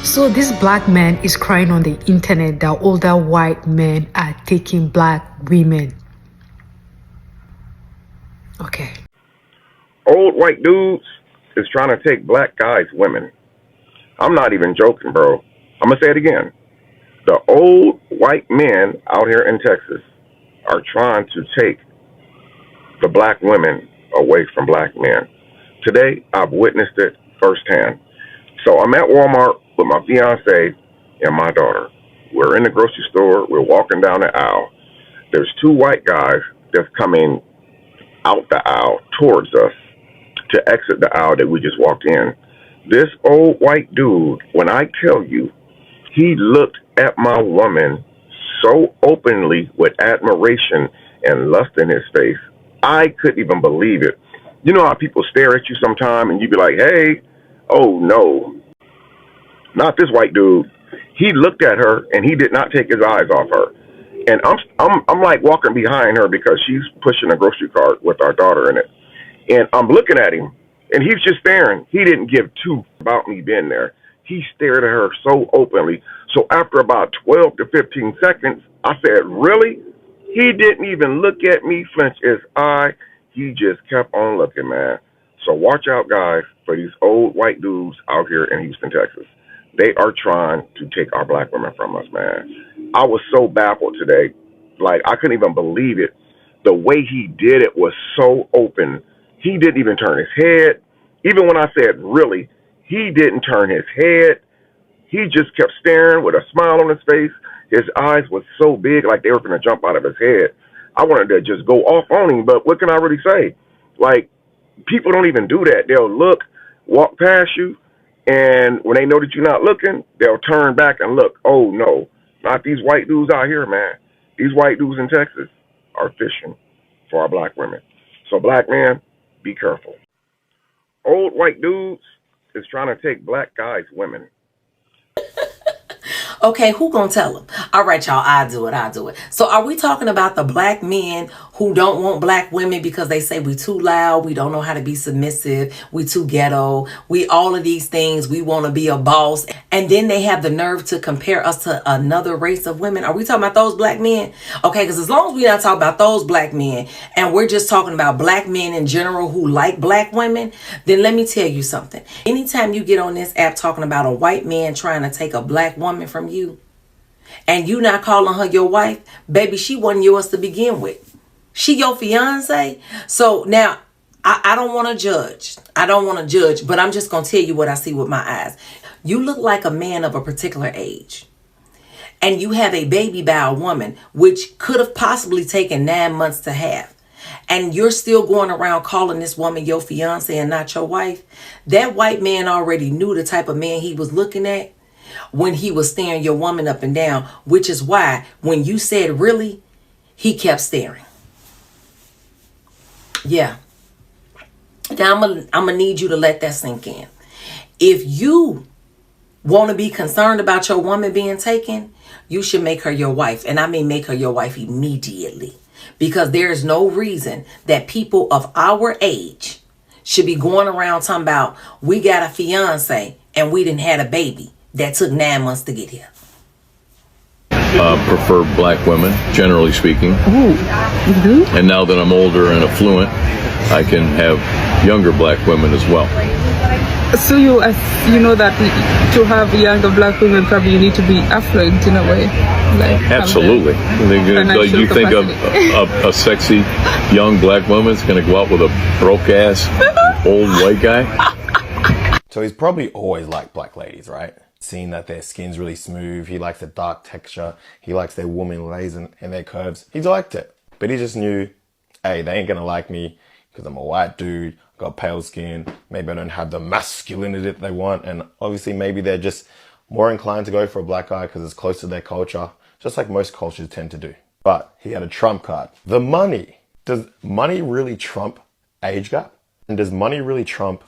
So this black man is crying on the internet that older white men are taking black women. Okay. Old white dudes is trying to take black guys' women. I'm not even joking, bro. I'm going to say it again. The old white men out here in Texas are trying to take the black women away from black men. Today, I've witnessed it firsthand. So I'm at Walmart with my fiance and my daughter. We're in the grocery store. We're walking down the aisle. There's two white guys that's coming out the aisle towards us to exit the aisle that we just walked in. This old white dude, when I tell you, he looked at my woman so openly with admiration and lust in his face, I couldn't even believe it. You know how people stare at you sometime and you be like, hey, oh no, not this white dude. He looked at her and he did not take his eyes off her. And I'm like walking behind her because she's pushing a grocery cart with our daughter in it. And I'm looking at him and he's just staring. He didn't give two about me being there. He stared at her so openly. So after about 12 to 15 seconds, I said, really? He didn't even look at me, flinch his eye. He just kept on looking, man. So watch out, guys, for these old white dudes out here in Houston, Texas. They are trying to take our black women from us, man. I was so baffled today. Like, I couldn't even believe it. The way he did it was so open. He didn't even turn his head. Even when I said, really, he didn't turn his head. He just kept staring with a smile on his face. His eyes was so big, like they were going to jump out of his head. I wanted to just go off on him, but what can I really say? Like, people don't even do that. They'll look, walk past you, and when they know that you're not looking, they'll turn back and look. Oh, no, not these white dudes out here, man. These white dudes in Texas are fishing for our black women. So, black man, be careful. Old white dudes is trying to take black guys' women. Okay, who gonna tell them? All right, y'all, I'll do it. So are we talking about the black men who don't want black women because they say we too loud, we don't know how to be submissive, we too ghetto, we all of these things, we want to be a boss, and then they have the nerve to compare us to another race of women? Are we talking about those black men? Okay, because as long as we're not talking about those black men, and we're just talking about black men in general who like black women, then let me tell you something. Anytime you get on this app talking about a white man trying to take a black woman from you, and you not calling her your wife, baby, she wasn't yours to begin with. She your fiance. So now I don't want to judge. But I'm just going to tell you what I see with my eyes. You look like a man of a particular age. And you have a baby by a woman, which could have possibly taken 9 months to have. And you're still going around calling this woman your fiance and not your wife. That white man already knew the type of man he was looking at when he was staring your woman up and down, which is why when you said really, he kept staring. Yeah. Now I'm gonna need you to let that sink in. If you want to be concerned about your woman being taken, you should make her your wife. And I mean make her your wife immediately. Because there is no reason that people of our age should be going around talking about we got a fiance and we didn't have a baby that took 9 months to get here. Prefer black women, generally speaking. Oh, you do? And now that I'm older and affluent, I can have younger black women as well. So you know that to have younger black women, probably you need to be affluent in a way. Like absolutely. You think of a sexy young black woman is going to go out with a broke ass old white guy? So he's probably always liked black ladies, right? Seeing that their skin's really smooth, he likes the dark texture, he likes their woman lays and their curves. He's liked it. But he just knew, hey, they ain't gonna like me because I'm a white dude, got pale skin, maybe I don't have the masculinity that they want, and obviously maybe they're just more inclined to go for a black guy because it's close to their culture, just like most cultures tend to do. But he had a trump card. The money. Does money really trump age gap? And does money really trump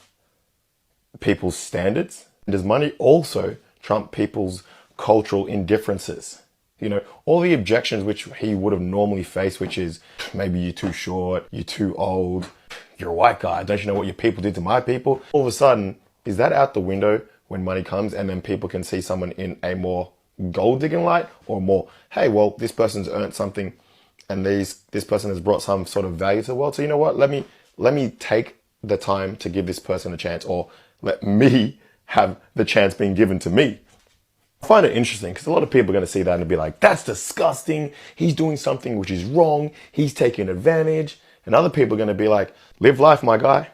people's standards? And does money also trump people's cultural indifferences? You know, all the objections which he would have normally faced, which is maybe you're too short, you're too old, you're a white guy, don't you know what your people did to my people? All of a sudden, is that out the window when money comes, and then people can see someone in a more gold digging light, or more, hey, well, this person's earned something and this person has brought some sort of value to the world. So you know what? Let me take the time to give this person a chance, or let me have the chance being given to me. I find it interesting because a lot of people are going to see that and be like, that's disgusting. He's doing something which is wrong. He's taking advantage. And other people are going to be like, live life, my guy.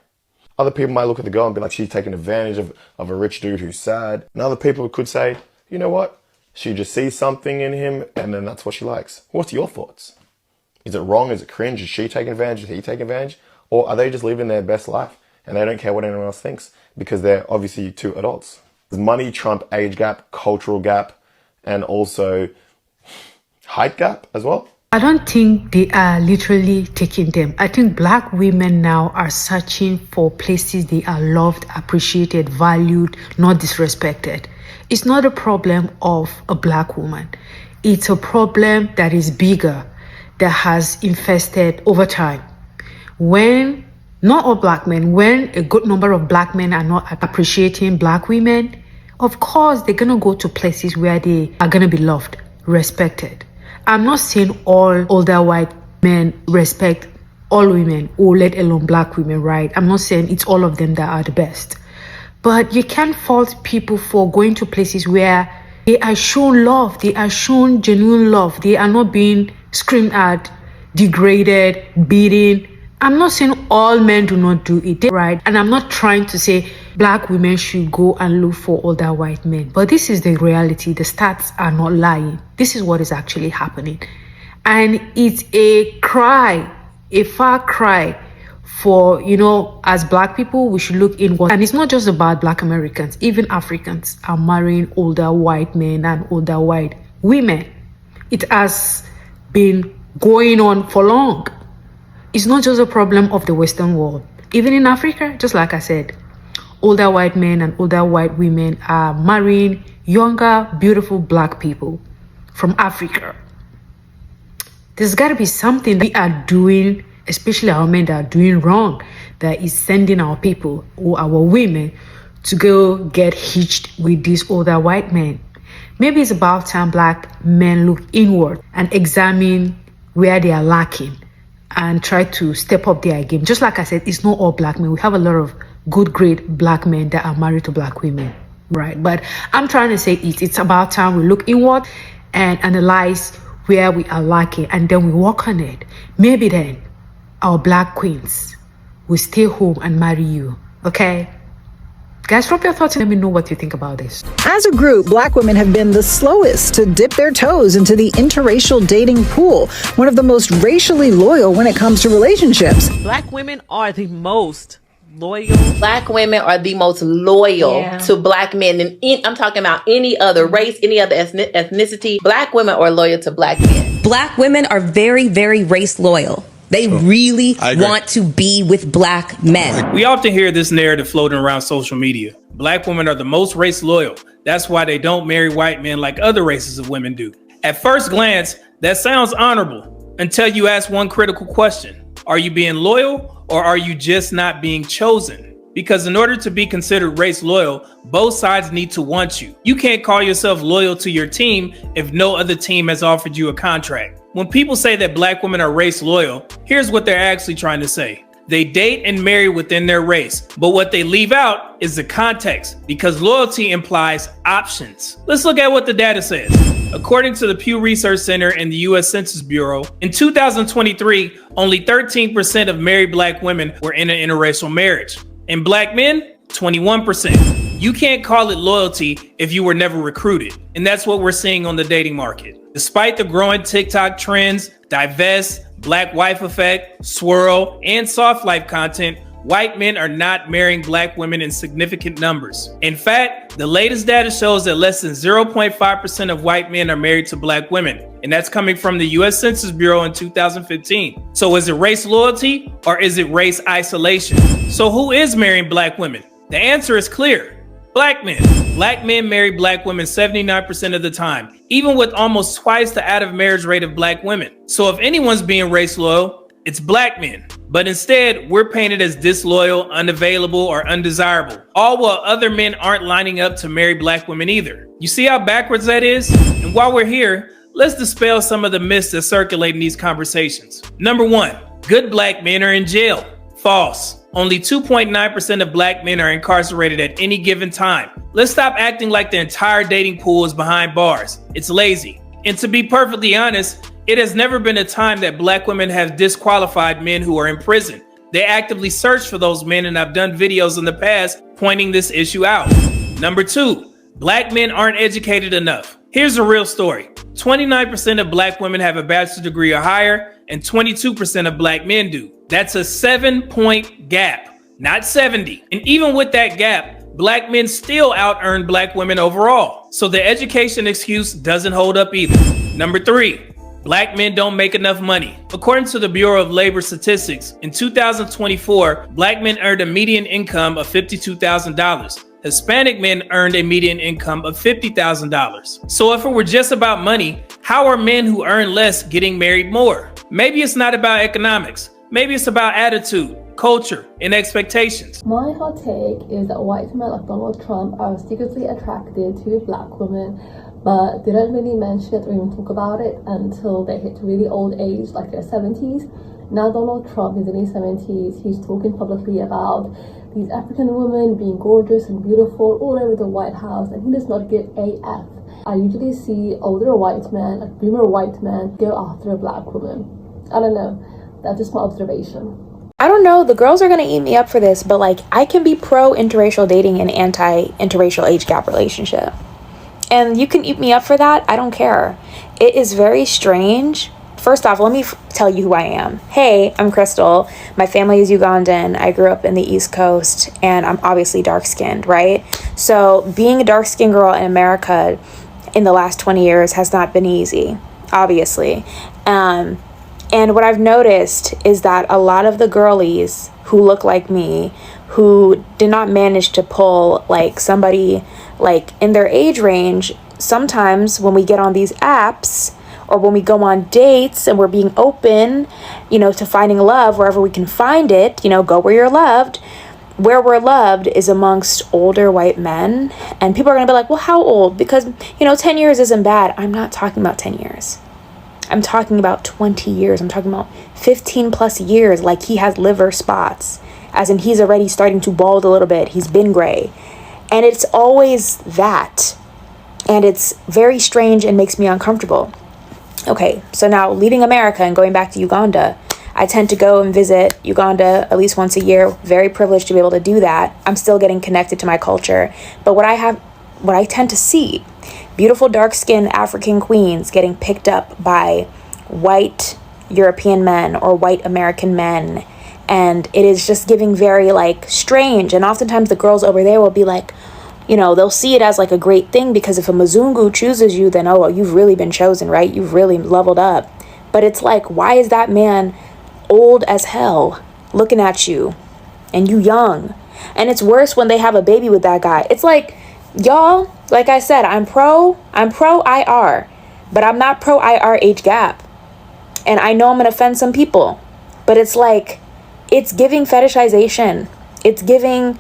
Other people might look at the girl and be like, she's taking advantage of a rich dude who's sad. And other people could say, you know what? She just sees something in him and then that's what she likes. What's your thoughts? Is it wrong? Is it cringe? Is she taking advantage? Is he taking advantage? Or are they just living their best life and they don't care what anyone else thinks because they're obviously two adults? Does money trump age gap, cultural gap, and also height gap as well? I don't think they are literally taking them. I think black women now are searching for places they are loved, appreciated, valued, not disrespected. It's not a problem of a black woman. It's a problem that is bigger, that has infested over time. When not all black men, when a good number of black men are not appreciating black women, of course they're gonna go to places where they are gonna be loved, respected. I'm not saying all older white men respect all women, or let alone black women, right? I'm not saying it's all of them that are the best. But you can't fault people for going to places where they are shown love, they are shown genuine love, they are not being screamed at, degraded, beaten. I'm not saying all men do not do it, right? And I'm not trying to say black women should go and look for older white men. But this is the reality. The stats are not lying. This is what is actually happening. And it's a cry, a far cry for, as black people, we should look inward. And it's not just about black Americans. Even Africans are marrying older white men and older white women. It has been going on for long. It's not just a problem of the Western world. Even in Africa, just like I said, older white men and older white women are marrying younger, beautiful black people from Africa. There's got to be something we are doing, especially our men, that are doing wrong, that is sending our people or our women to go get hitched with these older white men. Maybe it's about time black men look inward and examine where they are lacking and try to step up their game. Just like I said, it's not all black men. We have a lot of good, great black men that are married to black women, right? But I'm trying to say it's about time we look inward and analyze where we are lacking, and then we work on it. Maybe then our black queens will stay home and marry you, okay? Guys, drop your thoughts and let me know what you think about this. As a group, black women have been the slowest to dip their toes into the interracial dating pool, one of the most racially loyal when it comes to relationships. Black women are the most loyal. Black women are the most loyal to black men than I'm talking about any other race, any other ethnicity. Black women are loyal to black men. Black women are very, very race loyal. They really want to be with black men. We often hear this narrative floating around social media. Black women are the most race loyal. That's why they don't marry white men like other races of women do. At first glance, that sounds honorable until you ask one critical question. Are you being loyal, or are you just not being chosen? Because in order to be considered race loyal, both sides need to want you. You can't call yourself loyal to your team if no other team has offered you a contract. When people say that black women are race loyal, here's what they're actually trying to say. They date and marry within their race, but what they leave out is the context, because loyalty implies options. Let's look at what the data says. According to the Pew Research Center and the U.S. Census Bureau, in 2023, only 13% of married black women were in an interracial marriage. And black men, 21%. You can't call it loyalty if you were never recruited. And that's what we're seeing on the dating market. Despite the growing TikTok trends, divest, black wife effect, swirl, and soft life content, white men are not marrying black women in significant numbers. In fact, the latest data shows that less than 0.5% of white men are married to black women. And that's coming from the U.S. Census Bureau in 2015. So is it race loyalty, or is it race isolation? So who is marrying black women? The answer is clear. Black men. Black men marry black women 79% of the time, even with almost twice the out of marriage rate of black women. So if anyone's being race loyal, it's black men. But instead, we're painted as disloyal, unavailable, or undesirable, all while other men aren't lining up to marry black women either. You see how backwards that is? And while we're here, let's dispel some of the myths that circulate in these conversations. Number one, good black men are in jail. False. Only 2.9% of black men are incarcerated at any given time. Let's stop acting like the entire dating pool is behind bars. It's lazy. And to be perfectly honest, it has never been a time that black women have disqualified men who are in prison. They actively search for those men, and I've done videos in the past pointing this issue out. Number two, black men aren't educated enough. Here's a real story. 29% of black women have a bachelor's degree or higher, and 22% of black men do. That's a 7-point gap, not 70. And even with that gap, black men still out-earn black women overall. So the education excuse doesn't hold up either. Number three, black men don't make enough money. According to the Bureau of Labor Statistics, in 2024, black men earned a median income of $52,000. Hispanic men earned a median income of $50,000. So if it were just about money, how are men who earn less getting married more? Maybe it's not about economics. Maybe it's about attitude, culture, and expectations. My hot take is that white men like Donald Trump are secretly attracted to black women, but they don't really mention it or even talk about it until they hit really old age, like their 70s. Now Donald Trump is in his 70s, he's talking publicly about these African women being gorgeous and beautiful all over the White House, and he does not give a F. I usually see older white men, like boomer white men, go after a black woman. I don't know, that's just my observation. I don't know, the girls are gonna eat me up for this, but like, I can be pro interracial dating and anti interracial age gap relationship. And you can eat me up for that, I don't care. It is very strange. First off, let me tell you who I am. Hey, I'm Crystal. My family is Ugandan. I grew up in the East Coast, and I'm obviously dark-skinned, right? So being a dark-skinned girl in America in the last 20 years has not been easy, obviously. And what I've noticed is that a lot of the girlies who look like me, who did not manage to pull like somebody like in their age range, sometimes when we get on these apps or when we go on dates and we're being open, you know, to finding love wherever we can find it, you know, go where you're loved. Where we're loved is amongst older white men. And people are going to be like, well, how old? Because, you know, 10 years isn't bad. I'm not talking about 10 years. I'm talking about 20 years. I'm talking about 15 plus years. Like he has liver spots, as in he's already starting to bald a little bit. He's been gray. And it's always that. And it's very strange and makes me uncomfortable. Okay, so now leaving America and going back to Uganda, I tend to go and visit Uganda at least once a year. Very privileged to be able to do that. I'm still getting connected to my culture. But what I tend to see, beautiful dark-skinned African queens getting picked up by white European men or white American men. And it is just giving very like strange. And oftentimes the girls over there will be like, you know, they'll see it as like a great thing because if a Mzungu chooses you, then, oh, well, you've really been chosen, right? You've really leveled up. But it's like, why is that man old as hell looking at you and you young? And it's worse when they have a baby with that guy. It's like, y'all, like I said, I'm pro IR, but I'm not pro IR age gap. And I know I'm going to offend some people, but it's like, it's giving fetishization. It's giving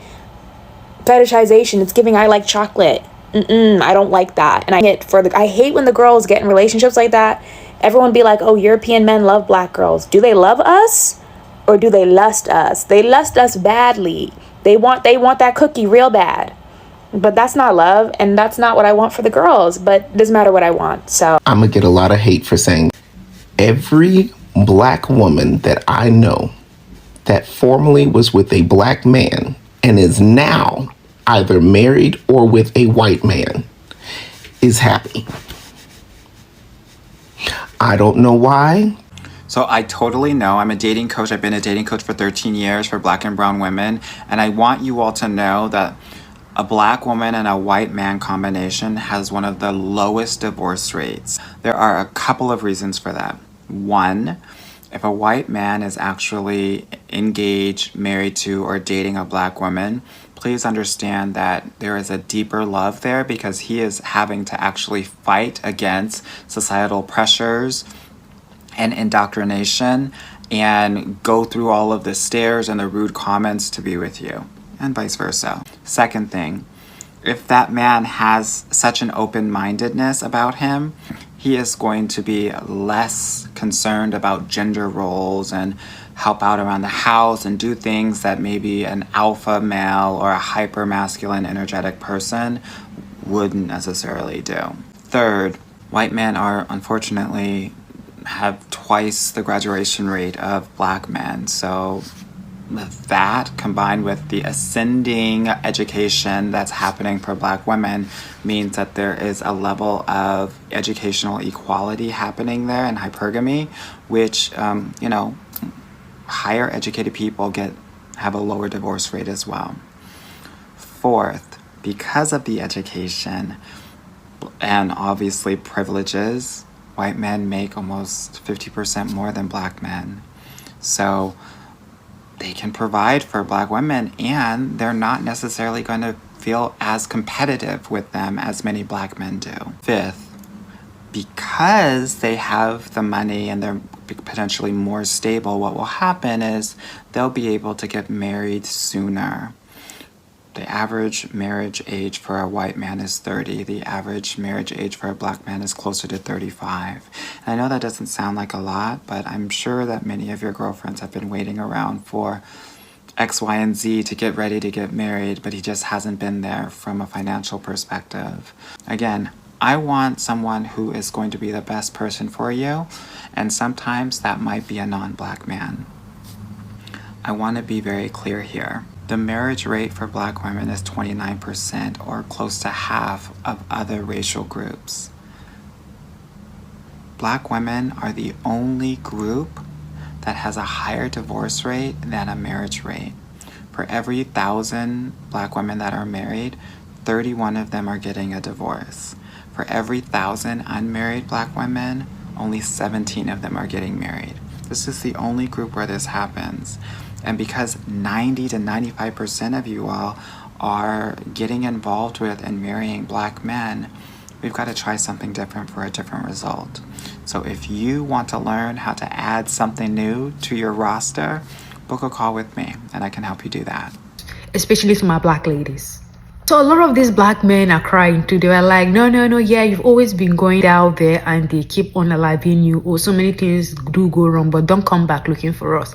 I like chocolate. I don't like that. And I hate when the girls get in relationships like that. Everyone be like, oh, European men love black girls. Do they love us or do they lust us? They lust us badly. They want that cookie real bad. But that's not love, and that's not what I want for the girls, but it doesn't matter what I want. So I'm gonna get a lot of hate for saying every black woman that I know that formerly was with a black man and is now either married or with a white man is happy. I don't know why. So I totally know. I'm a dating coach. I've been a dating coach for 13 years for black and brown women. And I want you all to know that a black woman and a white man combination has one of the lowest divorce rates. There are a couple of reasons for that. One, if a white man is actually engaged, married to, or dating a black woman, please understand that there is a deeper love there because he is having to actually fight against societal pressures and indoctrination and go through all of the stares and the rude comments to be with you, and vice versa. Second thing, if that man has such an open-mindedness about him, he is going to be less concerned about gender roles and help out around the house and do things that maybe an alpha male or a hyper masculine energetic person wouldn't necessarily do. Third, white men are unfortunately have twice the graduation rate of black men. So that combined with the ascending education that's happening for black women means that there is a level of educational equality happening there in hypergamy, which, higher educated people have a lower divorce rate as well. Fourth, because of the education and obviously privileges, white men make almost 50% more than black men. So they can provide for black women, and they're not necessarily going to feel as competitive with them as many black men do. Fifth, because they have the money and they're potentially more stable, what will happen is they'll be able to get married sooner. The average marriage age for a white man is 30. The average marriage age for a black man is closer to 35. And I know that doesn't sound like a lot, but I'm sure that many of your girlfriends have been waiting around for X, Y, and Z to get ready to get married, but he just hasn't been there from a financial perspective. Again, I want someone who is going to be the best person for you, and sometimes that might be a non-black man. I want to be very clear here. The marriage rate for black women is 29%, or close to half of other racial groups. Black women are the only group that has a higher divorce rate than a marriage rate. For every 1,000 black women that are married, 31 of them are getting a divorce. For every 1,000 unmarried black women, only 17 of them are getting married. This is the only group where this happens. And because 90 to 95% of you all are getting involved with and marrying black men, we've got to try something different for a different result. So if you want to learn how to add something new to your roster, book a call with me and I can help you do that. Especially to my black ladies. So a lot of these black men are crying too. They were like, no, yeah, you've always been going out there and they keep on aliving you. Or so many things do go wrong, but don't come back looking for us.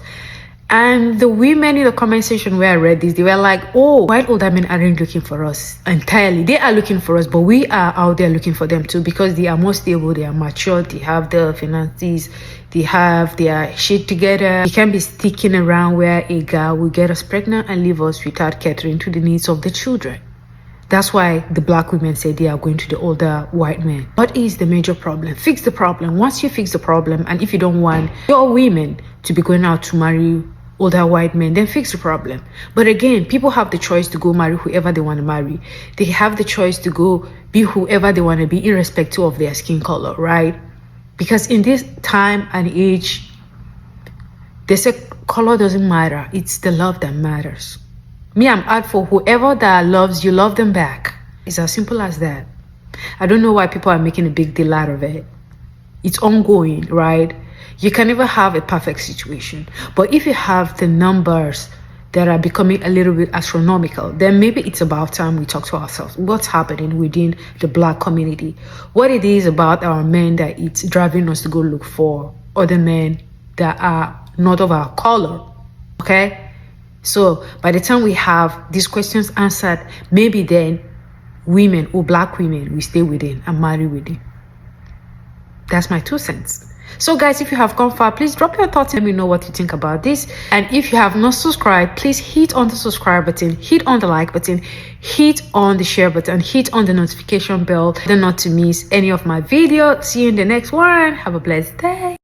And the women in the comment section where I read this, they were like, oh, white older men aren't looking for us entirely. They are looking for us, but we are out there looking for them too, because they are more stable, they are mature, they have the finances, they have their shit together. They can't be sticking around where a guy will get us pregnant and leave us without catering to the needs of the children. That's why the black women say they are going to the older white men. What is the major problem? Fix the problem. Once you fix the problem, and if you don't want your women to be going out to marry older white men, then fix the problem. But again, people have the choice to go marry whoever they want to marry. They have the choice to go be whoever they want to be, irrespective of their skin color, right? Because in this time and age, they say color doesn't matter. It's the love that matters. Me, I'm out for whoever that loves you, love them back. It's as simple as that. I don't know why people are making a big deal out of it. It's ongoing, right? You can never have a perfect situation. But if you have the numbers that are becoming a little bit astronomical, then maybe it's about time we talk to ourselves. What's happening within the black community? What it is about our men that it's driving us to go look for other men that are not of our color, okay? So by the time we have these questions answered, maybe then women or black women will stay within and marry within. That's my 2 cents. So guys, if you have gone far, please drop your thoughts and let me know what you think about this. And if you have not subscribed, please hit on the subscribe button, hit on the like button, hit on the share button, hit on the notification bell, then not to miss any of my videos. See you in the next one. Have a blessed day.